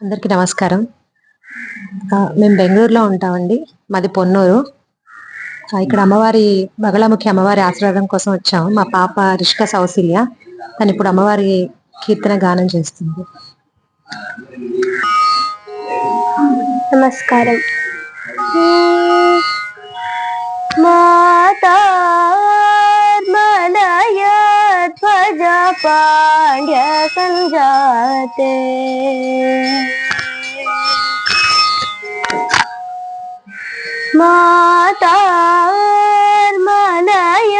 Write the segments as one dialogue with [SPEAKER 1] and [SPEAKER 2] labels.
[SPEAKER 1] అందరికీ నమస్కారం. మేము బెంగుళూరులో ఉంటామండి. మాది పొన్నూరు. ఇక్కడ అమ్మవారి బగళాముఖి అమ్మవారి ఆశీర్వాదం కోసం వచ్చాము. మా పాప రిష్క సౌశల్య తను ఇప్పుడు అమ్మవారి కీర్తన గానం చేస్తుంది.
[SPEAKER 2] నమస్కారం. మాతా మలయ ధ్వజ పాండ్య సంజాతే మాతా మలయ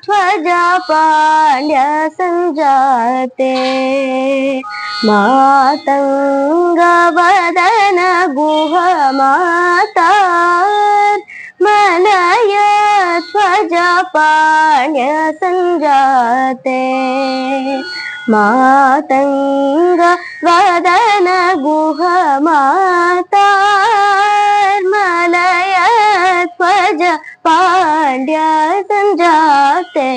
[SPEAKER 2] ధ్వజ పాండ్య సంజాతే మాతంగ వదన గుహ మాతా మలయ ధ్వజ పాండ్య సంజాతే మాతంగ వదన గుహ మాతా మలయ ధ్వజ పాండ్య సంజాతే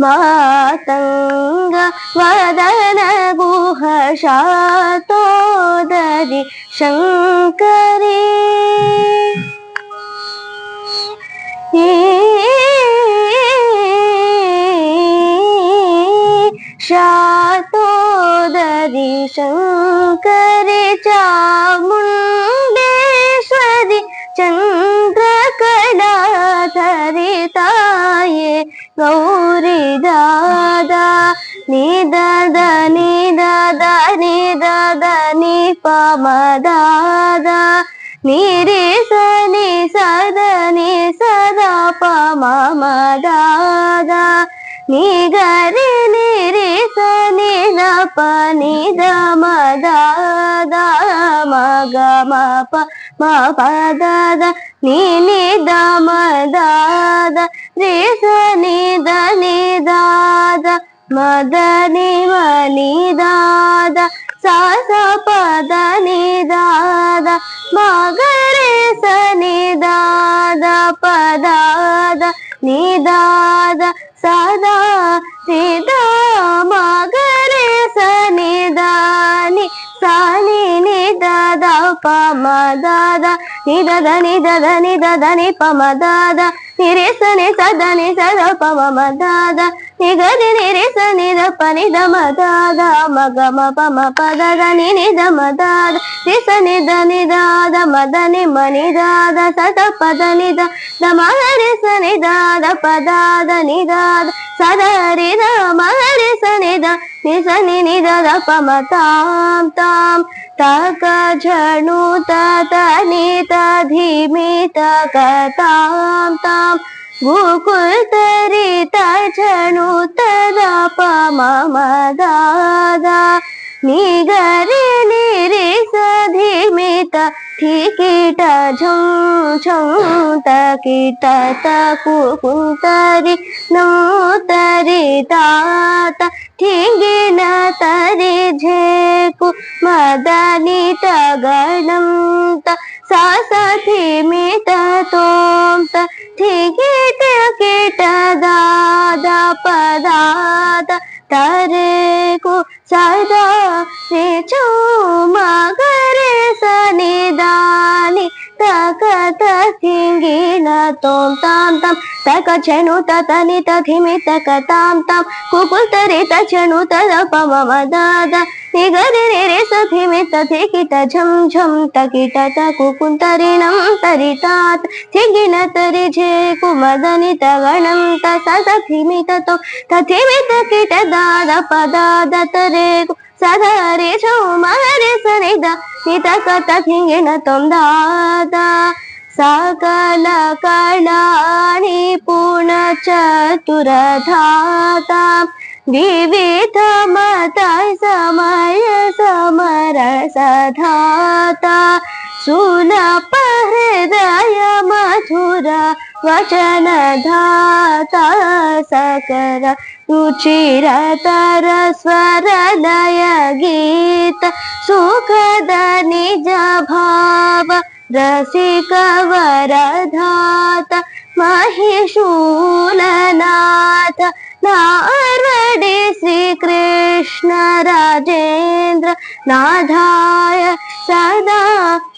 [SPEAKER 2] మాతంగ వదన గుహ శాతోదరి శంకరి శాతోదరి శంకరి చాముండేశ్వరి చంద్రకళాధరితాయే గౌరీ దాదా నీ దాదా నీ దాదా నీ దాదా నీ పమ దాదా నీ రే సని సదా నీ సదా పమ దాదా నీ గరి నీ రే సని నప నీ దమ దాదా మగ మప మప దాదా నీ నీ దమ దాదా రే సని దని దాదా మదని మని దాదా సాస పదని దాదా మగరే సని దాదా పదాదా నీ దాదా సదా సిదా మగరే సని దాని సాని ని దాదా పమ దాదా ని దద ని దద ని దద ని పమ దాదా ని రే సని సదా ని సదా పమ దాదా ని గది ని రే సని ద పని దమ దాదా మగ మ పమ పదద ని ని దమ దాదా రి సని దని దాదా మదని మని దాదా సద పద ని ద మగరి సని దాదా పదాద ని దాదా సదా రి ద మగరి సని ద ని సని ని దద పమ తాం తాం తక ఝణు తత ని త ధిమి తక తాం తాం గోకుల్ తరి త ఝణు తద పమ దాదా ని గరి ని రి స ధిమి త ఠికిట ఝం ఝం తకిట తకు కుంతరి నో తరి తాత ఠింగిన తరి ఝేకు మదని తగణం త సాసథిమి తోం త ఠికిట కిట దాదా పదాద తరేకు సదా రే చో మగరే సని దాని తక థింగిన తోం తాం తాం తక ఝణు తత ని త ధిమి తక తాం తాం కుకుల్ తరి త ఝణు తద పమ దాదా ని గరి రి రి స ధిమి త ధికిట ఝం ఝం తకిట తకు కుంతరిణం తరి తాత థింగిన తరి ఝేకు మదని తగణం త సద ధిమి తో తథిమి తకిట దాదా పదాద తరేకు సదా రే ఝౌ మగరి సని ద ని తక థింగిన తోం దాదా సకల కళాని పూర్ణ చతుర ధాతా వివిధ మత సమయ సమరస ధాతా సులభ హృదయ మధుర వచన ధాతా సకర रुचिरतर स्वर लय गीत सुखद निज भाव रसिक वरधात महिषूलनाथ नारडी श्री कृष्ण राजेंद्र नाधाय सदा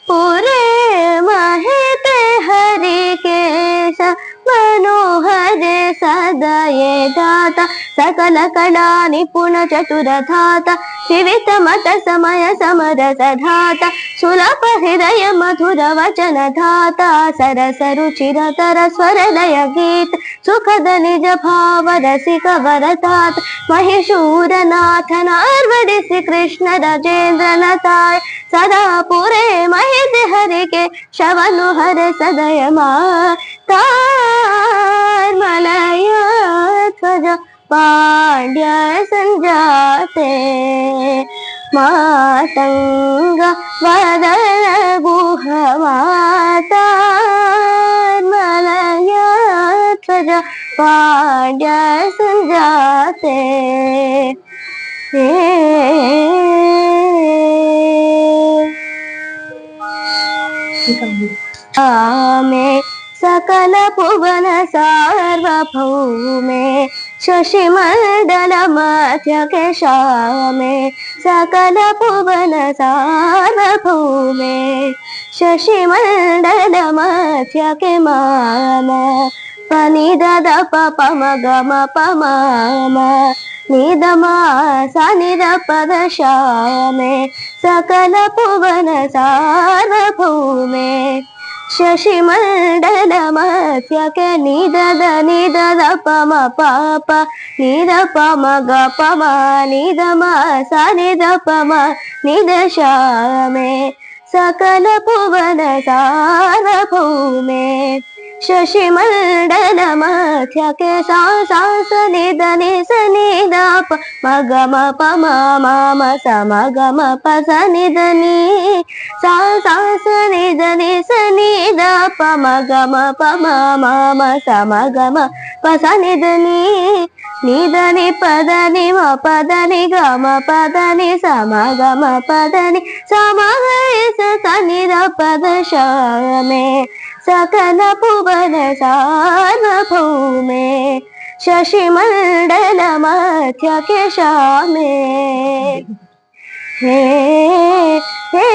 [SPEAKER 2] पुरे महिते हरिकेश मनोहर सदये दाता सकल कला निपुण चतुर धाता शिवित मत समय समरस धाता सुलभ हृदय मधुर वचन धाता सरस रुचिरतर स्वर लय गीत सुखद निज भाव रसिक वरतात महिषूरनाथ नार्वडि श्री कृष्ण राजेंद्र नताय सदा पुरे महित हरि के शवनु हर सदय मातार मलय ध्वज पांड्य संजाते मातंग वदन गुह मातार मलय ध्वज पांड्य संजाते में सकल भुवन सार्वभौमे शशिमण्डल मध्य के श्यामे सकल भुवन सार्वभौमे शशिमण्डल मध्य के माम पनि दद प म ग म प म निद म सा निद पद श्यामे सकल भुवन सार्वभौमे शशिमण्डल मध्य के निदद निदद प म प प निद प म ग प म निद म सा निद प म निद श्यामे सकल भुवन सार्वभौमे शशिमण्डल मध्य के सा सा स निद नि स निद प म ग म प म म म स म ग म प स निद नि सा सा स निद नि स निद प म ग म प म म म स म ग म प स निद नि निद नि पद नि म पद नि ग म पद नि स म ग म पद नि स म ग स स निद पद श्यामे सकल भुवन सार्वभौमे शशिमण्डल मध्य के श्यामे हे हे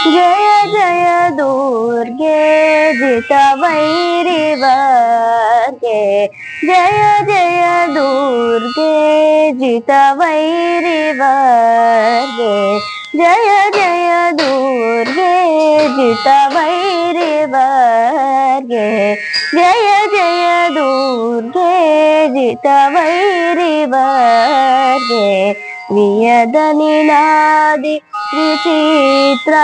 [SPEAKER 2] जय जय दुर्गे जित वैरिवर्गे जय जय दुर्गे जित वैरिवर्गे जय जय दुर्गे जित वैरिवर्गे जय जय दुर्गे जित वैरिवर्गे वियद नीलादि विचित्र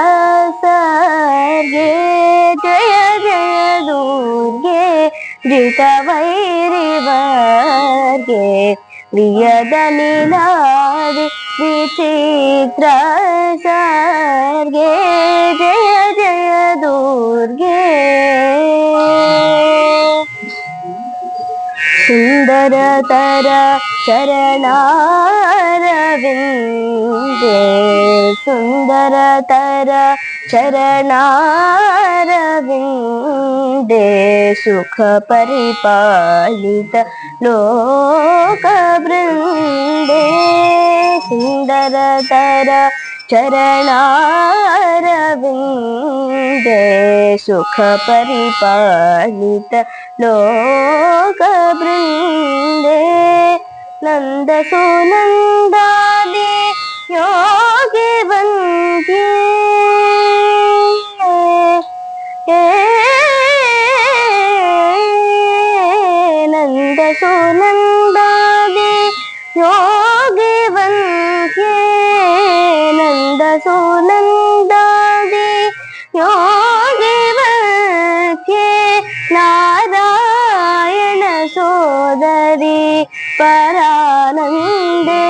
[SPEAKER 2] सर्गे जय जय दुर्गे जित वैरिवर्गे वियद नीलादि विचित्र सर्गे जय जय दुर्गे सुंदरतर चरणारविंदे सुंदरतर चरणारविंदे सुख परिपालित लोक वृंदे सुंदरतर चरणारविंदे सुख परिपालित लोक वृंदे नंद सुनंदादि योगी वंद्ये नंद सुनंदादि योगी वंद्ये नंद सुनंदादि योगी वंद्ये नारायण सोदरी परानंदे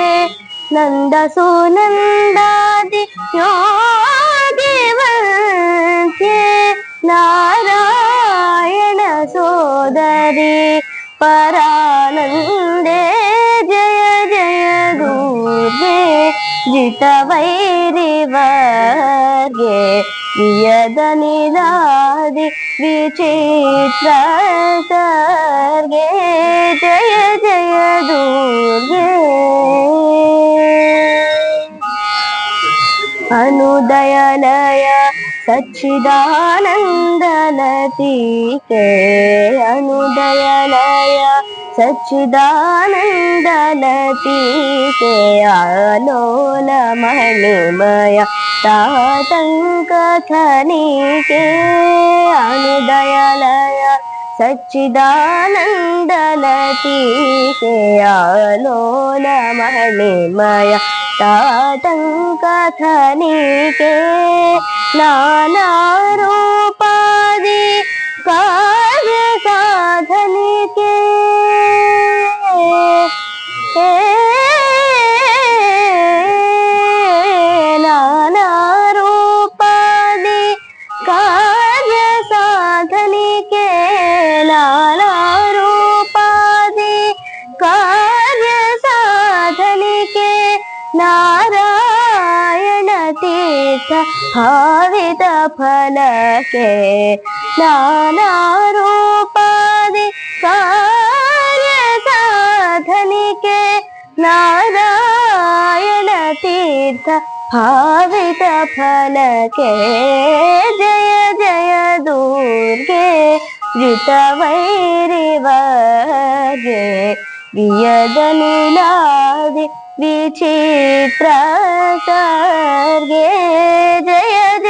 [SPEAKER 2] नंद सुनंदादि योगी वंद्ये नारायण सोदरी परानंदे जय जय दुर्गे जित वैरिवर्गे वियद नीलादि विचित्र सर्गे जय जय जय दुर्गे अनुदयलय सच्चिदानंद लतिके अनुदयलय सच्चिदानंद लतिके आलोल मणिमय तातंक थनिके अनुदयलय सच्चिदानंद लतिके आलोल मणिमय तातंक थनिके नाना रूपादि कार्य साधनिके नाना रूपादि कार्य साधनिके नाना रूपादि कार्य साधनिके नारायण तीर्थ भावित फलके नाना रूपादि कार्य साधनिके नारायण तीर्थ भावित फलके जय जय दुर्गे वृतवैरिवर्गे वियदनीलादि विचित्र सर्गे जय जय